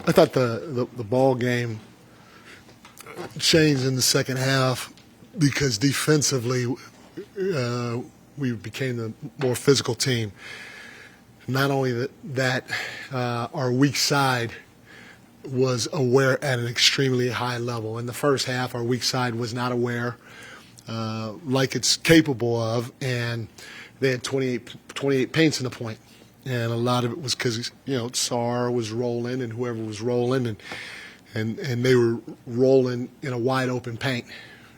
I thought the ball game changed in the second half because defensively we became the more physical team. Not only that, our weak side was aware at an extremely high level. In the first half, our weak side was not aware like it's capable of, and they had 28 paints in the point. And a lot of it was because, Sar was rolling and whoever was rolling, and they were rolling in a wide open paint.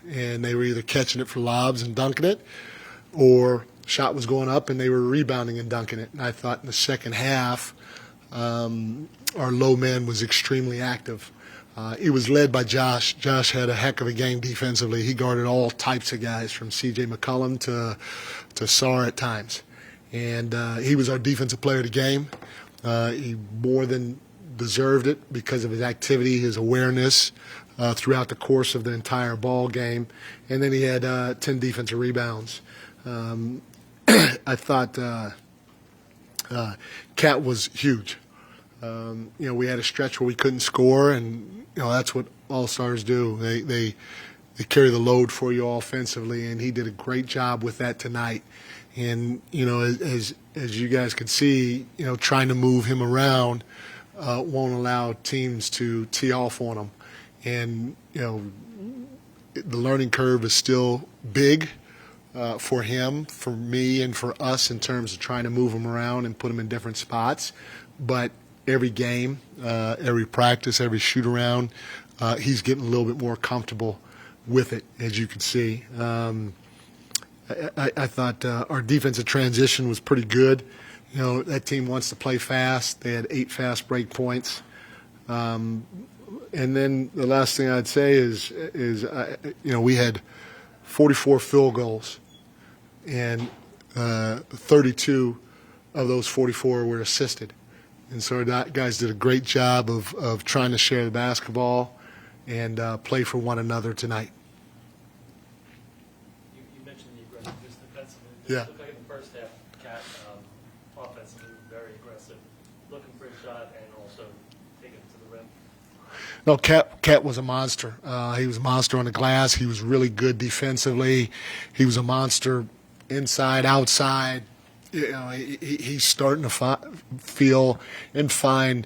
And they were either catching it for lobs and dunking it, or shot was going up and they were rebounding and dunking it. And I thought in the second half, our low man was extremely active. It was led by Josh. Josh had a heck of a game defensively. He guarded all types of guys, from C.J. McCollum to Sar at times. And he was our defensive player of the game. He more than deserved it because of his activity, his awareness throughout the course of the entire ball game. And then he had 10 defensive rebounds. I thought Cat was huge. We had a stretch where we couldn't score, and that's what all-stars do. They carry the load for you offensively, and he did a great job with that tonight. And as you guys could see, trying to move him around won't allow teams to tee off on him. And the learning curve is still big for him, for me, and for us in terms of trying to move him around and put him in different spots. But every game, every practice, every shoot around, he's getting a little bit more comfortable with it, as you can see. I thought our defensive transition was pretty good. That team wants to play fast. They had 8 fast break points. And then the last thing I'd say is we had 44 field goals, and 32 of those 44 were assisted. And so our guys did a great job of trying to share the basketball and play for one another tonight. You mentioned the aggressiveness defensively. Yeah. It looked like in the first half, Cat offensively very aggressive, looking for a shot and also taking it to the rim. No, Cat was a monster. He was a monster on the glass. He was really good defensively. He was a monster inside, outside. He's starting to feel and find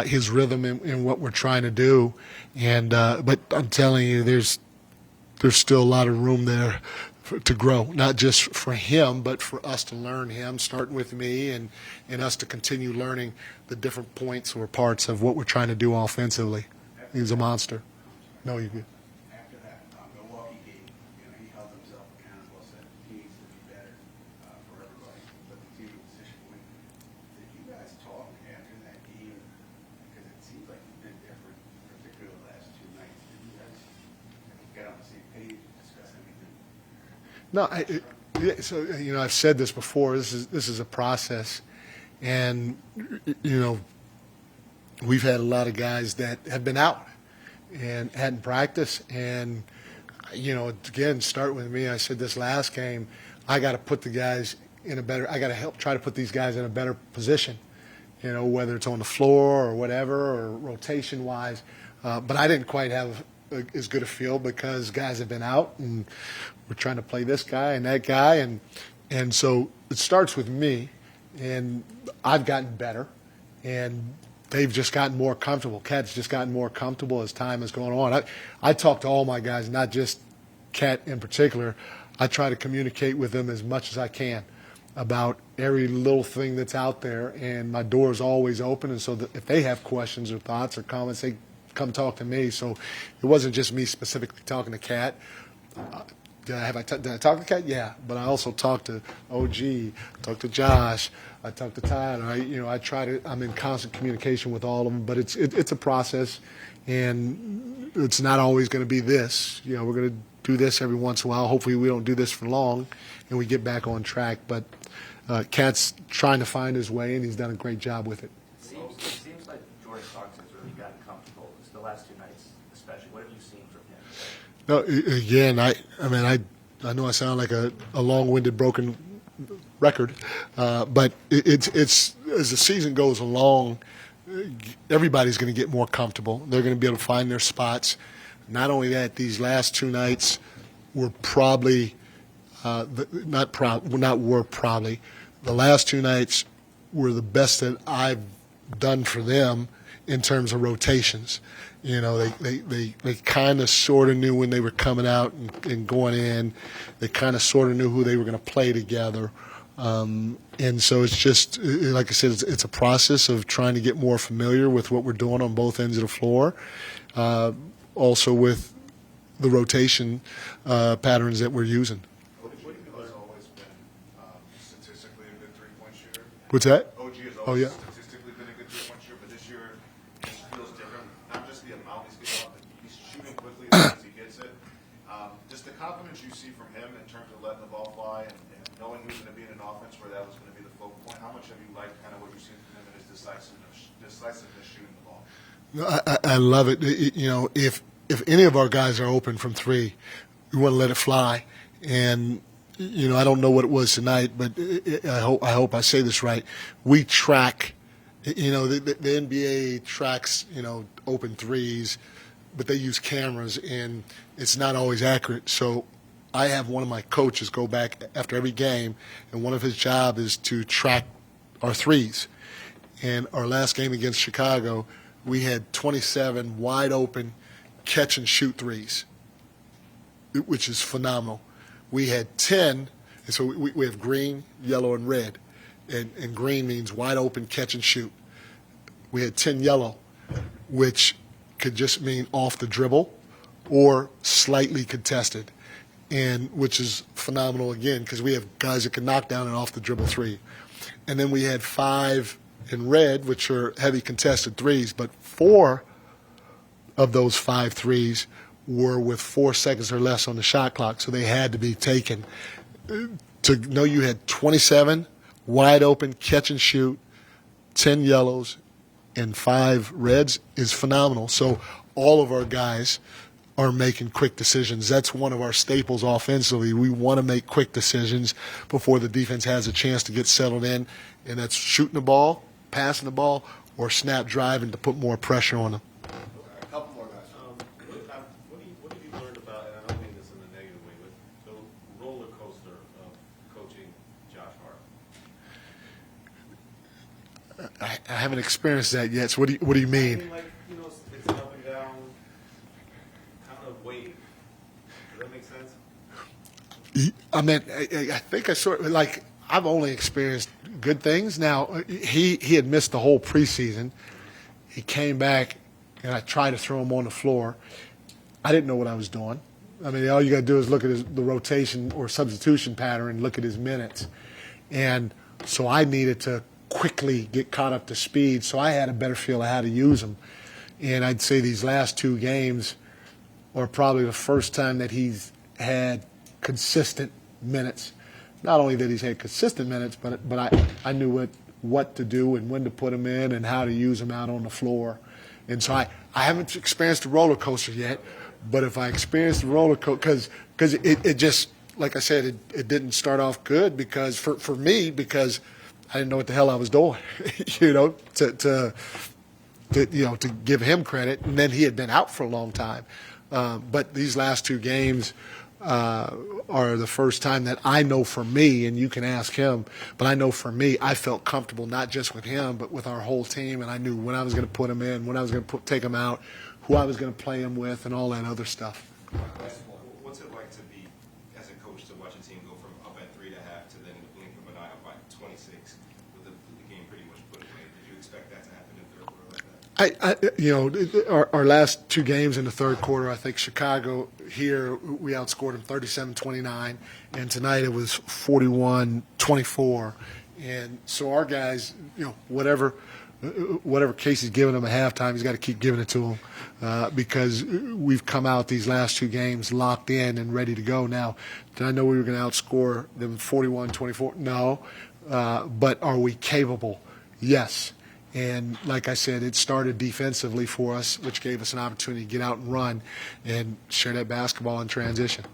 his rhythm in what we're trying to do. And but I'm telling you, there's still a lot of room there to grow, not just for him, but for us to learn him, starting with me, and us to continue learning the different points or parts of what we're trying to do offensively. He's a monster. No, you're good. After that Milwaukee game, he held himself accountable, said he needs to be better for everybody, put the team in a position to win. Did you guys talk after that game? Because it seems like you've been different, particularly the last 2 nights. Did you guys get on the same page and discuss anything? No, I've said this before. This is a process, and we've had a lot of guys that have been out and hadn't practiced. And, again, start with me. I said this last game, I got to put the guys in a better – I got to help try to put these guys in a better position, whether it's on the floor or whatever or rotation-wise. But I didn't quite have as good a feel because guys have been out and we're trying to play this guy and that guy. And so it starts with me, and I've gotten better. And they've just gotten more comfortable. Cat's just gotten more comfortable as time has gone on. I talk to all my guys, not just Cat in particular. I try to communicate with them as much as I can about every little thing that's out there, and my door is always open. And so that if they have questions or thoughts or comments, they come talk to me. So it wasn't just me specifically talking to Cat. Did I talk to Cat? Yeah, but I also talked to OG, talked to Josh, I talked to Tyler. I'm in constant communication with all of them, but it's a process, and it's not always going to be this. We're going to do this every once in a while. Hopefully we don't do this for long, and we get back on track. But Cat's trying to find his way, and he's done a great job with it. It seems like Jordan Clarkson's really gotten comfortable. It's the last 2 nights, especially. What have you seen from him? No, again, I know I sound like a long-winded, broken record, but it's as the season goes along, everybody's going to get more comfortable. They're going to be able to find their spots. Not only that, these last two nights were probably the last two nights were the best that I've done for them in terms of rotations. You know, they kind of sort of knew when they were coming out and going in. They kind of sort of knew who they were going to play together. And so it's just, like I said, it's a process of trying to get more familiar with what we're doing on both ends of the floor. Also with the rotation patterns that we're using. OG has always been statistically a good three-point shooter. What's that? OG has Oh, always yeah. statistically been a good three-point shooter, but this year it feels different. Not just the amount he's getting off, but he's shooting quickly as soon as he gets it. Just the confidence you see from him in terms of letting the ball fly and knowing who's going to be in an offense where that was going to be the focal point. How much have you liked kind of what you've seen from him and his decisiveness shooting the ball? No, I love it. You know, if any of our guys are open from three, we want to let it fly. And you know, I don't know what it was tonight, but I hope I say this right. We track. You know, the NBA tracks, you know, open threes, but they use cameras, and it's not always accurate. So I have one of my coaches go back after every game, and one of his job is to track our threes. And our last game against Chicago, we had 27 wide open catch and shoot threes, which is phenomenal. We had 10, and so we have green, yellow, and red. And green means wide open catch and shoot. We had 10 yellow, which could just mean off the dribble or slightly contested, and which is phenomenal again because we have guys that can knock down an off the dribble three. And then we had 5 in red, which are heavy contested threes, but 4 of those 5 threes were with 4 seconds or less on the shot clock, so they had to be taken. To know you had 27 wide open catch and shoot, 10 yellows, and 5 reds is phenomenal. So all of our guys are making quick decisions. That's one of our staples offensively. We want to make quick decisions before the defense has a chance to get settled in, and that's shooting the ball, passing the ball, or snap driving to put more pressure on them. A couple more guys. What have you learned about, and I don't mean this in a negative way, but the roller coaster of coaching Josh Hart? I haven't experienced that yet. So what do you I mean? mean, like, you know, it's an up and down kind of wave. Does that make sense? I mean, I think I sort of like I've only experienced good things. Now he had missed the whole preseason. He came back, and I tried to throw him on the floor. I didn't know what I was doing. I mean, all you got to do is look at the rotation or substitution pattern and look at his minutes. And so I needed to quickly get caught up to speed, so I had a better feel of how to use him. And I'd say these last 2 games are probably the first time that he's had consistent minutes. Not only that he's had consistent minutes, but I knew what to do and when to put him in and how to use him out on the floor. And so I haven't experienced the roller coaster yet, but if I experienced the roller coaster, because it just, like I said, it didn't start off good because for me, because I didn't know what the hell I was doing, you know, to give him credit, and then he had been out for a long time. But these last 2 games are the first time that I know for me, and you can ask him, but I know for me, I felt comfortable not just with him, but with our whole team, and I knew when I was going to put him in, when I was going to take him out, who I was going to play him with, and all that other stuff. What's it like to be, as a coach, to watch a team go from up at 3 at half to then in the blink of an eye up by 26 with the game pretty much put away? Did you expect that to happen in the third quarter like that? Our last 2 games in the third quarter, I think Chicago here, we outscored them 37-29, and tonight it was 41-24. And so our guys, you know, whatever Casey's giving them at halftime, he's got to keep giving it to them because we've come out these last 2 games locked in and ready to go. Now, did I know we were going to outscore them 41-24? No. But are we capable? Yes. And like I said, it started defensively for us, which gave us an opportunity to get out and run and share that basketball in transition.